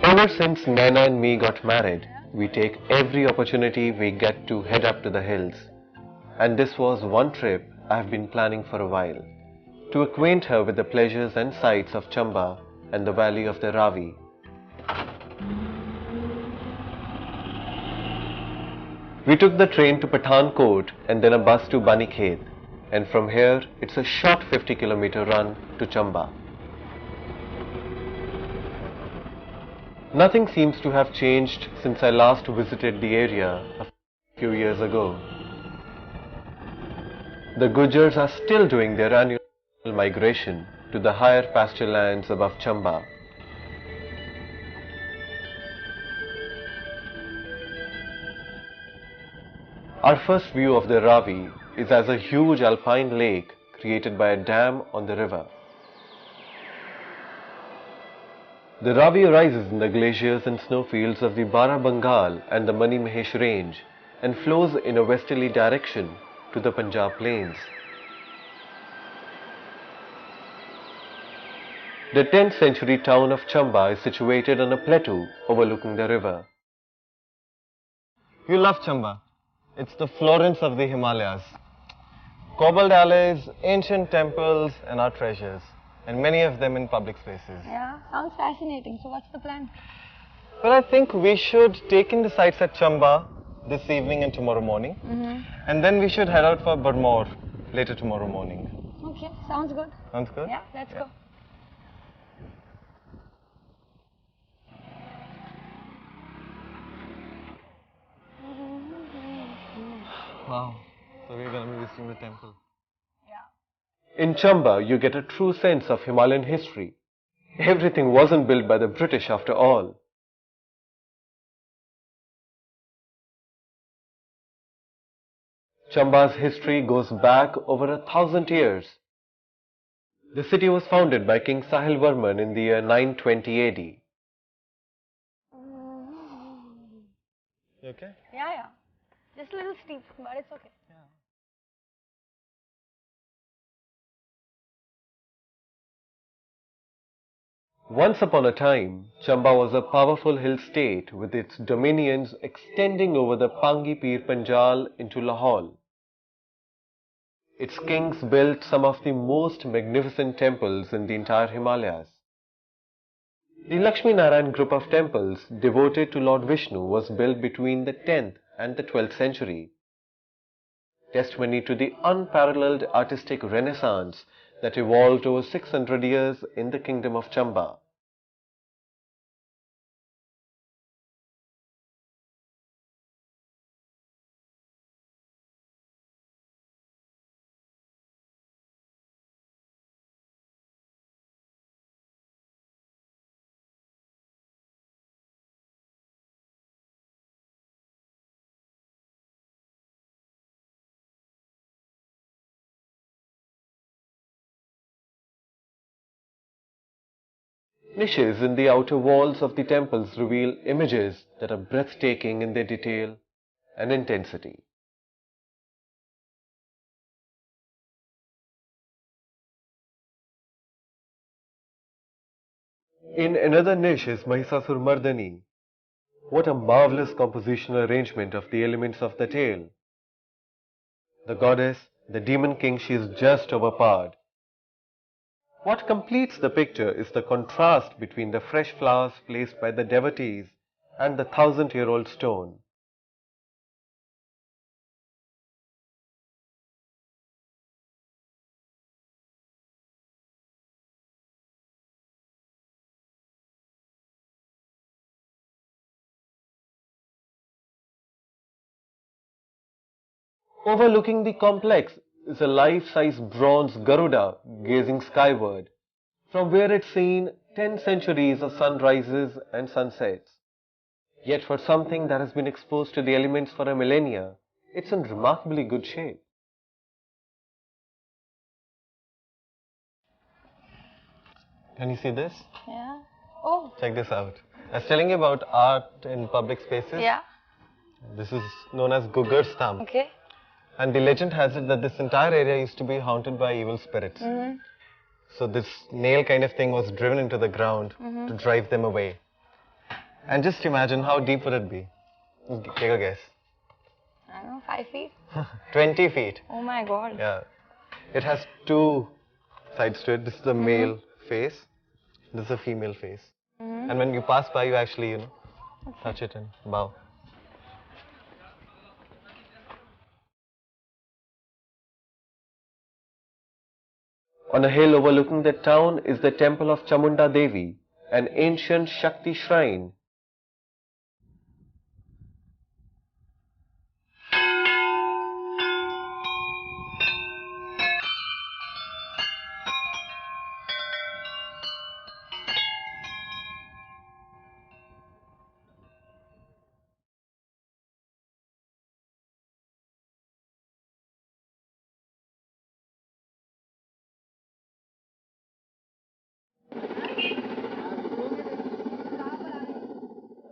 Ever since Naina and me got married, we take every opportunity we get to head up to the hills. And this was one trip I have been planning for a while, to acquaint her with the pleasures and sights of Chamba and the valley of the Ravi. We took the train to Pathankot and then a bus to Banikhet, and from here it's a short 50-kilometer run to Chamba. Nothing seems to have changed since I last visited the area a few years ago. The Gujars are still doing their annual migration to the higher pasture lands above Chamba. Our first view of the Ravi is as a huge alpine lake created by a dam on the river. The Ravi arises in the glaciers and snowfields of the Bara Bengal and the Mani Mahesh range and flows in a westerly direction to the Punjab plains. The 10th century town of Chamba is situated on a plateau overlooking the river. You love Chamba. It's the Florence of the Himalayas. Cobbled alleys, ancient temples, and art treasures, and many of them in public spaces. Yeah, sounds fascinating. So what's the plan? Well, I think we should take in the sights at Chamba this evening and tomorrow morning. And then we should head out for Burmore later tomorrow morning. Okay, sounds good. Sounds good? Yeah, let's go. Wow. So we're going to be visiting the temple. In Chamba, you get a true sense of Himalayan history. Everything wasn't built by the British after all. Chamba's history goes back over 1,000 years. The city was founded by King Sahil Varman in the year 920 AD. You okay? Yeah. Just a little steep, but it's okay. Once upon a time, Chamba was a powerful hill state with its dominions extending over the Pangi Pir Panjal into Lahore. Its kings built some of the most magnificent temples in the entire Himalayas. The Lakshmi Narayan group of temples devoted to Lord Vishnu was built between the 10th and the 12th century, testimony to the unparalleled artistic renaissance that evolved over 600 years in the kingdom of Chamba. Niches in the outer walls of the temples reveal images that are breathtaking in their detail and intensity. In another niche is Mahishasur-Mardani. What a marvelous compositional arrangement of the elements of the tale. The goddess, the demon king, she is just overpowered. What completes the picture is the contrast between the fresh flowers placed by the devotees and the 1,000-year-old stone. Overlooking the complex is a life-size bronze Garuda gazing skyward, from where it's seen 10 centuries of sunrises and sunsets. Yet for something that has been exposed to the elements for a millennia, it's in remarkably good shape. Can you see this? Yeah. Oh. Check this out. I was telling you about art in public spaces. Yeah. This is known as Gugger's Thumb. Okay. And the legend has it that this entire area used to be haunted by evil spirits. So this nail kind of thing was driven into the ground to drive them away. And just imagine how deep would it be? Take a guess. I don't know, 5 feet? 20 feet. Oh my god. Yeah. It has two sides to it. This is the male face. This is the female face. And when you pass by, you actually, touch it and bow. On a hill overlooking the town is the temple of Chamunda Devi, an ancient Shakti shrine.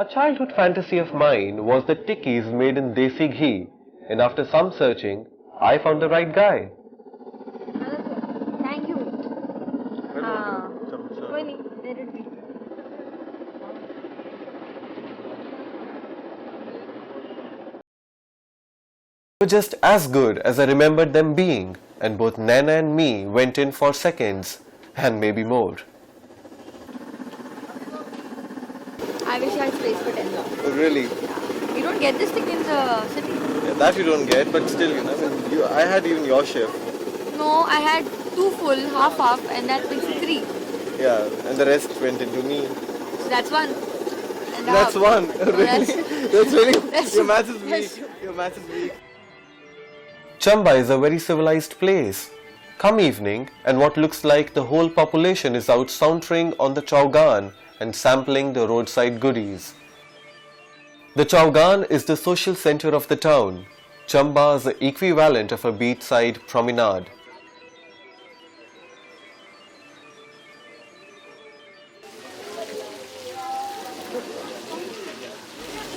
A childhood fantasy of mine was the tikkis made in desi ghee, and after some searching, I found the right guy. Thank you. कोई नहीं, let it be. They were just as good as I remembered them being, and both Nana and me went in for seconds, and maybe more. I wish I had space for 10. Oh, really? You don't get this thing in the city. Yeah, that you don't get, but still, I had even your shift. No, I had 2 full, half, and that makes it 3. Yeah, and the rest went into me. So that's 1. And That's half. one. Really? That's really. That's Your math is that's weak. Your math is weak. Chamba is a very civilized place. Come evening, and what looks like the whole population is out sauntering on the Chowgan and sampling the roadside goodies. The Chowgan is the social center of the town. Chamba is the equivalent of a beachside promenade.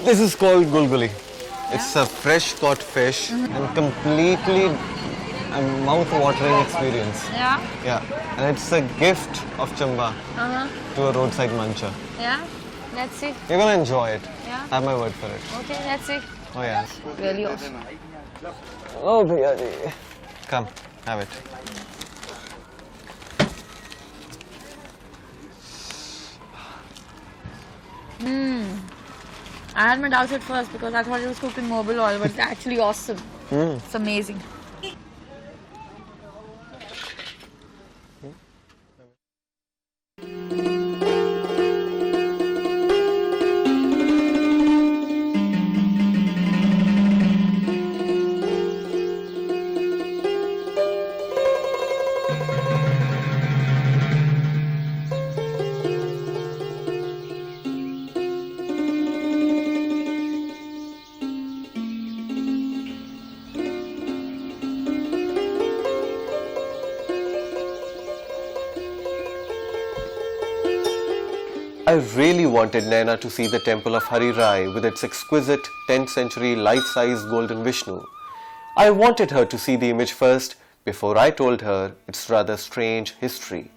This is called gulguli. It's a fresh caught fish and completely a mouth-watering experience. Yeah? Yeah, and it's a gift of Chamba to a roadside muncher. Yeah? Let's see. You're gonna enjoy it. Yeah? Have my word for it. Okay, let's see. Oh yeah. Really awesome. Oh Bhaiya. Come, have it. I had my doubts at first because I thought it was cooked in mobile oil, but it's actually awesome. It's amazing. I really wanted Naina to see the temple of Hari Rai with its exquisite 10th century life-size golden Vishnu. I wanted her to see the image first before I told her its rather strange history.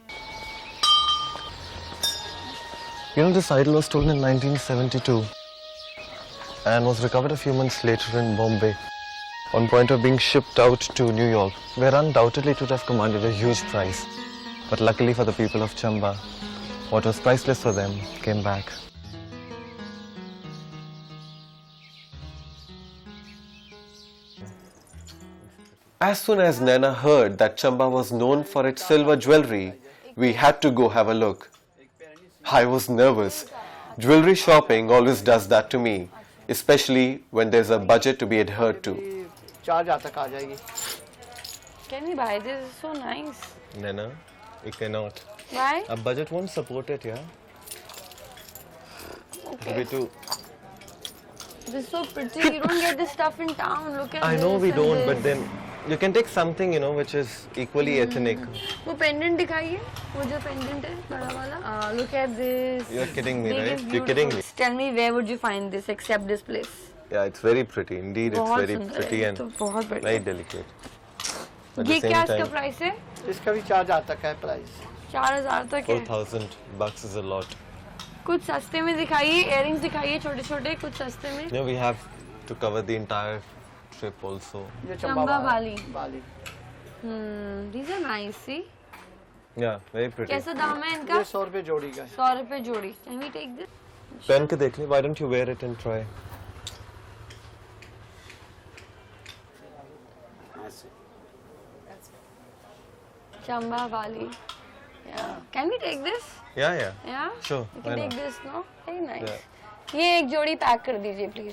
This idol was stolen in 1972 and was recovered a few months later in Bombay on point of being shipped out to New York, where undoubtedly it would have commanded a huge price. But luckily for the people of Chamba, what was priceless for them came back. As soon as Naina heard that Chamba was known for its silver jewelry, we had to go have a look. I was nervous. Jewelry shopping always does that to me, especially when there's a budget to be adhered to. Can we buy this? It's so nice. Naina, you cannot. Why? Our budget won't support it, yeah? It'll be too... This is so pretty. You don't get this stuff in town. Look at this. I know we and don't, this. but then you can take something, which is equally ethnic. वो pendant दिखाइए, वो जो pendant है, बड़ा वाला. Look at this. You're kidding me, Big right? and You're kidding me. beautiful. Tell me, where would you find this except this place? Yeah, it's very pretty. Indeed, it's बहुत very सुंदर pretty है, and तो बहुत बढ़िया. very delicate. But at ये the क्या same इसका time, price है? इसका भी 4000 तक है प्राइस. 4000 तक है. $4,000 is a lot. कुछ सस्ते में दिखाइए, earrings दिखाइए छोटे-छोटे, कुछ सस्ते में. Yeah, we have to cover the entire trip also. Chamba वाली. These are nice. See? Yeah, very pretty. कैसा दाम है इनका? 100 रुपए जोड़ी का. 100 रुपए जोड़ी. Can we take this? पहन के देख ले. Why don't you wear it and try? Chamba वाली. Yeah. Can we take this? Yeah, yeah. Yeah. Sure. We Why can take not? this, no? Very nice. Yeah. ये एक जोड़ी पैक कर दीजिए please.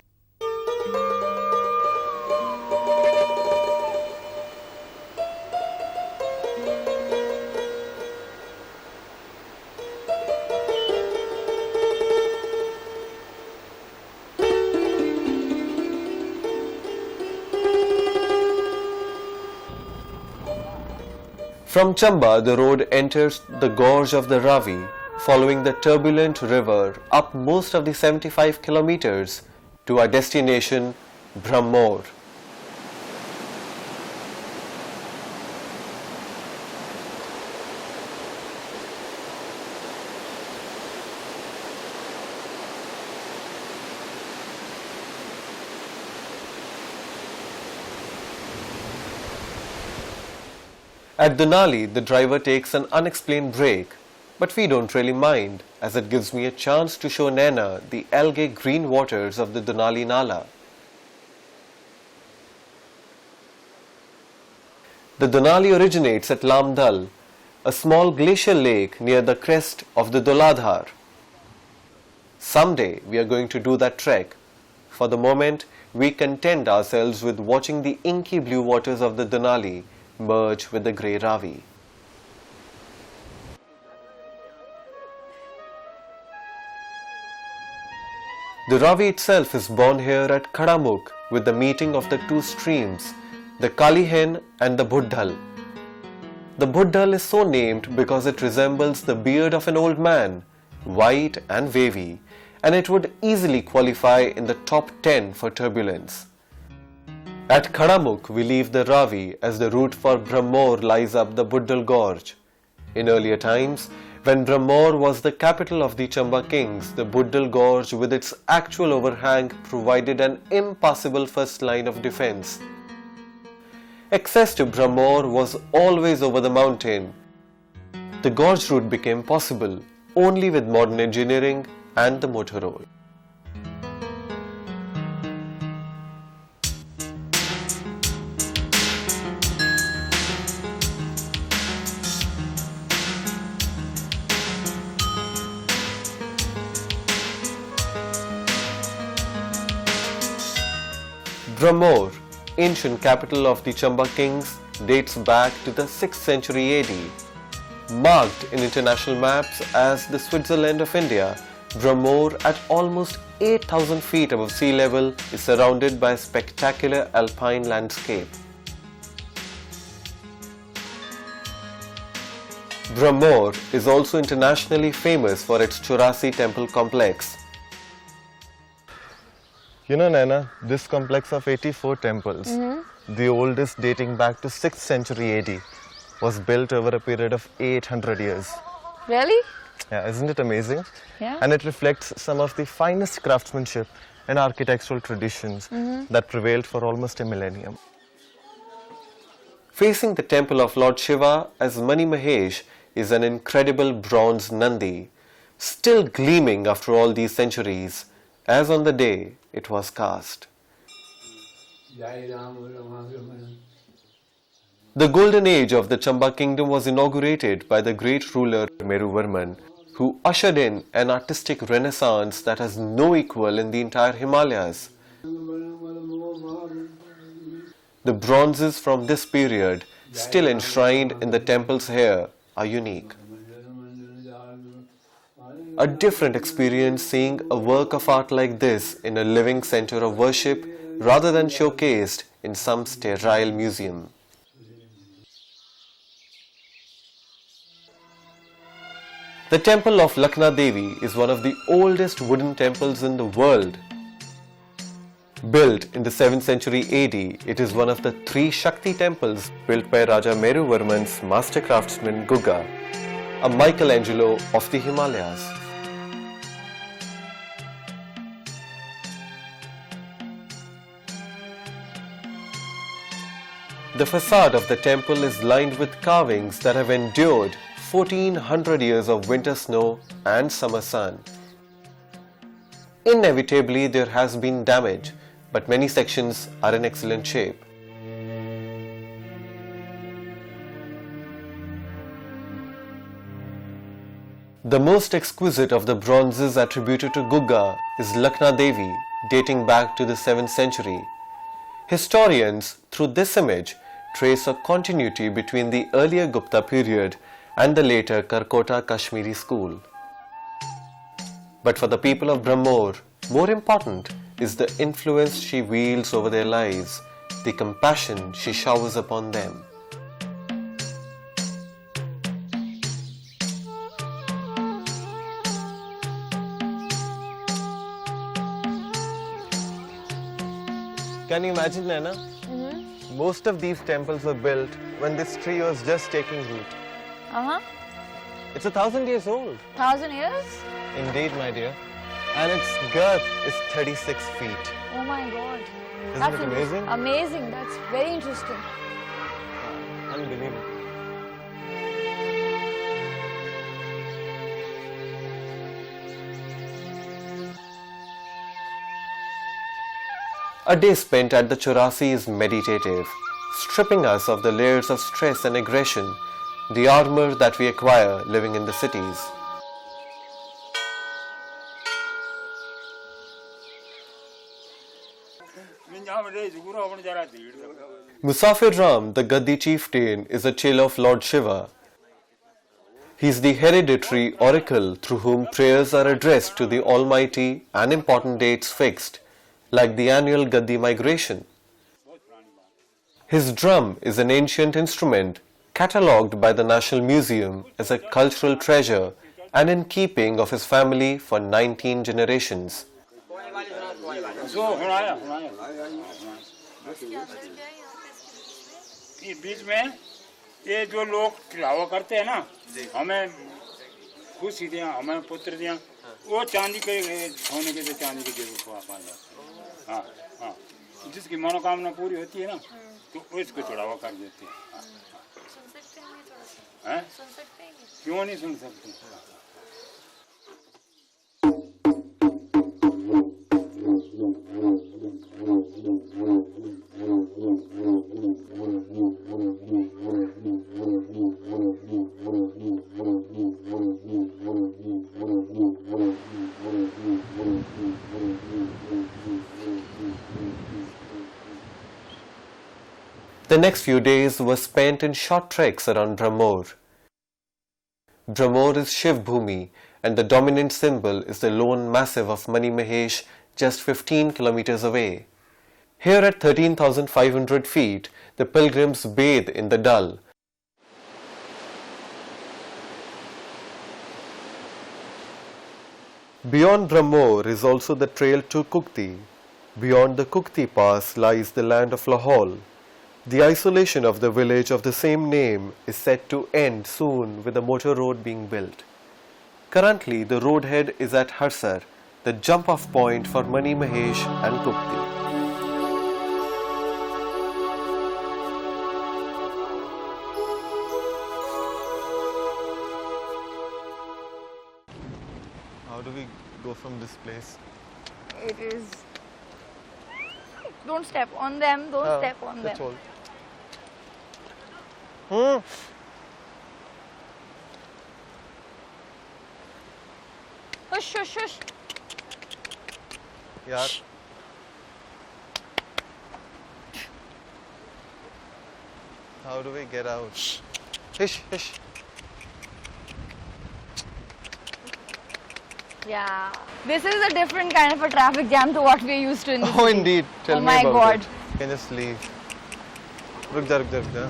From Chamba, the road enters the gorge of the Ravi, following the turbulent river up most of the 75 kilometers to our destination, Brahmor. At Denali, the driver takes an unexplained break, but we don't really mind, as it gives me a chance to show Naina the algae green waters of the Denali Nala. The Denali originates at Lamdal, a small glacial lake near the crest of the Doladhar. Someday we are going to do that trek. For the moment, we content ourselves with watching the inky blue waters of the Denali merge with the grey Ravi. The Ravi itself is born here at Khadamukh with the meeting of the two streams, the Kalihen and the Buddhal. The Buddhal is so named because it resembles the beard of an old man, white and wavy, and it would easily qualify in the top 10 for turbulence. At Khadamukh, we leave the Ravi as the route for Brahmor lies up the Buddhal Gorge. In earlier times, when Brahmor was the capital of the Chamba kings, the Buddhal Gorge with its actual overhang provided an impassable first line of defense. Access to Brahmor was always over the mountain. The gorge route became possible only with modern engineering and the motor road. Brahmor, ancient capital of the Chamba kings, dates back to the 6th century AD. Marked in international maps as the Switzerland of India, Brahmor at almost 8,000 feet above sea level is surrounded by a spectacular alpine landscape. Brahmor is also internationally famous for its Churasi temple complex. You know, Naina, this complex of 84 temples, the oldest dating back to 6th century AD, was built over a period of 800 years. Really? Yeah, isn't it amazing? Yeah. And it reflects some of the finest craftsmanship and architectural traditions that prevailed for almost a millennium. Facing the temple of Lord Shiva as Mani Mahesh is an incredible bronze Nandi, still gleaming after all these centuries, as on the day it was cast. The golden age of the Chamba kingdom was inaugurated by the great ruler Meruvarman, who ushered in an artistic renaissance that has no equal in the entire Himalayas. The bronzes from this period, still enshrined in the temples here, are unique. A different experience seeing a work of art like this in a living center of worship rather than showcased in some sterile museum. The temple of Lakna Devi is one of the oldest wooden temples in the world. Built in the 7th century AD, it is one of the 3 Shakti temples built by Raja Meruvarman's master craftsman Gugga, a Michelangelo of the Himalayas. The facade of the temple is lined with carvings that have endured 1400 years of winter snow and summer sun. Inevitably, there has been damage, but many sections are in excellent shape. The most exquisite of the bronzes attributed to Gugga is Lakhna Devi, dating back to the 7th century. Historians, through this image, trace a continuity between the earlier Gupta period and the later Karkota Kashmiri school. But for the people of Brahmor, more important is the influence she wields over their lives, the compassion she showers upon them. Can you imagine, Naina? Most of these temples were built when this tree was just taking root. It's 1,000 years old. 1,000 years? Indeed, my dear. And its girth is 36 feet. Oh my God. Isn't it amazing? Amazing. That's very interesting. Unbelievable. A day spent at the Churasi is meditative, stripping us of the layers of stress and aggression, the armor that we acquire living in the cities. Musafir Ram, the Gaddi chieftain, is a chill of Lord Shiva. He is the hereditary oracle through whom prayers are addressed to the Almighty and important dates fixed, like the annual Gaddi migration. His drum is an ancient instrument catalogued by the National Museum as a cultural treasure and in keeping of his family for 19 generations. बीच में ये जो लोग चढ़ावा करते हैं ना, हमें खुशी दिया, हमें पुत्र दिया, वो चांदी के सोने के चांदी के जरूर को आपा जाते हैं। हाँ हाँ, जिसकी मनोकामना पूरी होती है ना, तो इसको चढ़ावा कर देते हैं। सुन सकते हैं थोड़ा? हैं? सुन सकते हैं? क्यों नहीं सुन सकते? The next few days were spent in short treks around Brahmor. Brahmor is Shiv Bhumi, and the dominant symbol is the lone massif of Mani Mahesh just 15 kilometers away. Here at 13,500 feet, the pilgrims bathe in the Dal. Beyond Brahmor is also the trail to Kukti. Beyond the Kukti pass lies the land of Lahore. The isolation of the village of the same name is set to end soon with a motor road being built. Currently, the roadhead is at Harsar, the jump-off point for Mani Mahesh and Kukti. How do we go from this place? It is. Don't step on them. Don't step on them. All. Hush, hush, hush. Yaar. How do we get out? Hish, hish. Yeah. This is a different kind of a traffic jam to what we're used to in the Oh, city. indeed. Tell Oh me my about God. it. You can just leave. Ruk ja, ruk ja, ruk ja.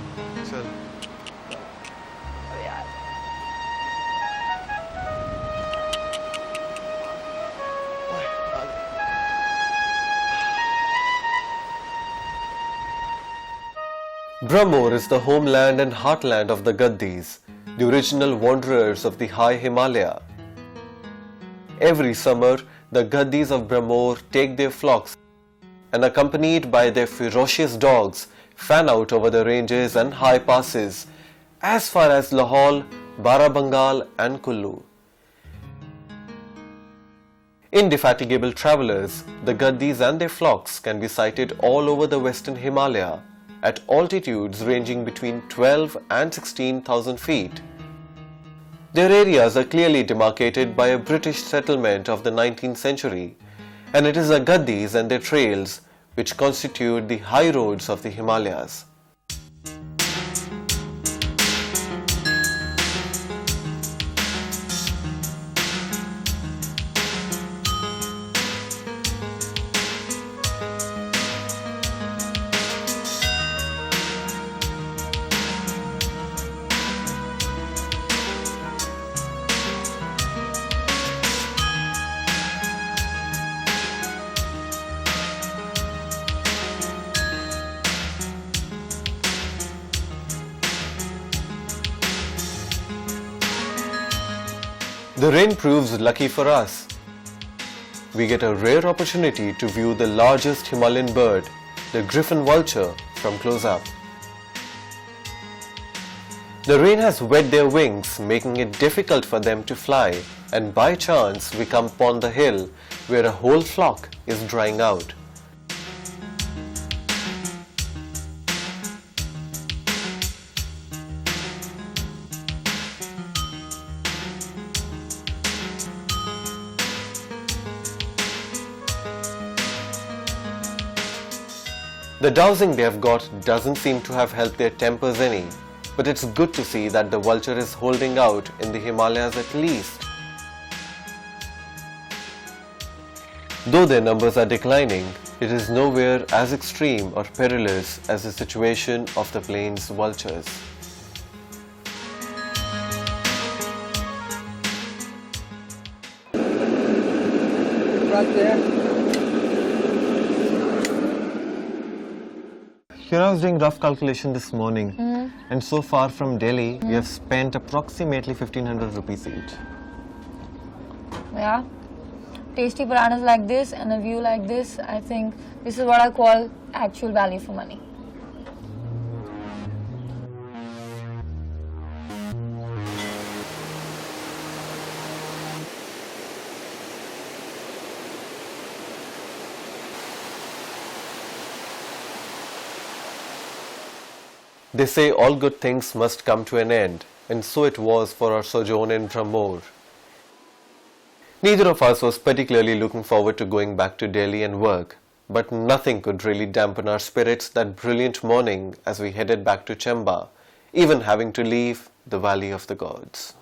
Chal. Oh, yeah. Brahmor is the homeland and heartland of the Gaddis, the original wanderers of the high Himalaya. Every summer, the Gaddis of Brahmor take their flocks and, accompanied by their ferocious dogs, fan out over the ranges and high passes as far as Lahore, Barabangal and Kullu. Indefatigable travelers, the Gaddis and their flocks can be sighted all over the western Himalaya at altitudes ranging between 12 and 16,000 feet. Their areas are clearly demarcated by a British settlement of the 19th century, and it is the Gaddis and their trails which constitute the high roads of the Himalayas. The rain proves lucky for us. We get a rare opportunity to view the largest Himalayan bird, the griffon vulture, from close up. The rain has wet their wings, making it difficult for them to fly, and by chance we come upon the hill where a whole flock is drying out. The dousing they have got doesn't seem to have helped their tempers any, but it's good to see that the vulture is holding out in the Himalayas at least. Though their numbers are declining, it is nowhere as extreme or perilous as the situation of the plains vultures. Right there. Here I was doing rough calculation this morning, and so far from Delhi, we have spent approximately 1500 rupees each. Yeah. Tasty parathas like this and a view like this, I think this is what I call actual value for money. They say all good things must come to an end, and so it was for our sojourn in Brahmor. Neither of us was particularly looking forward to going back to Delhi and work, but nothing could really dampen our spirits that brilliant morning as we headed back to Chamba, even having to leave the Valley of the Gods.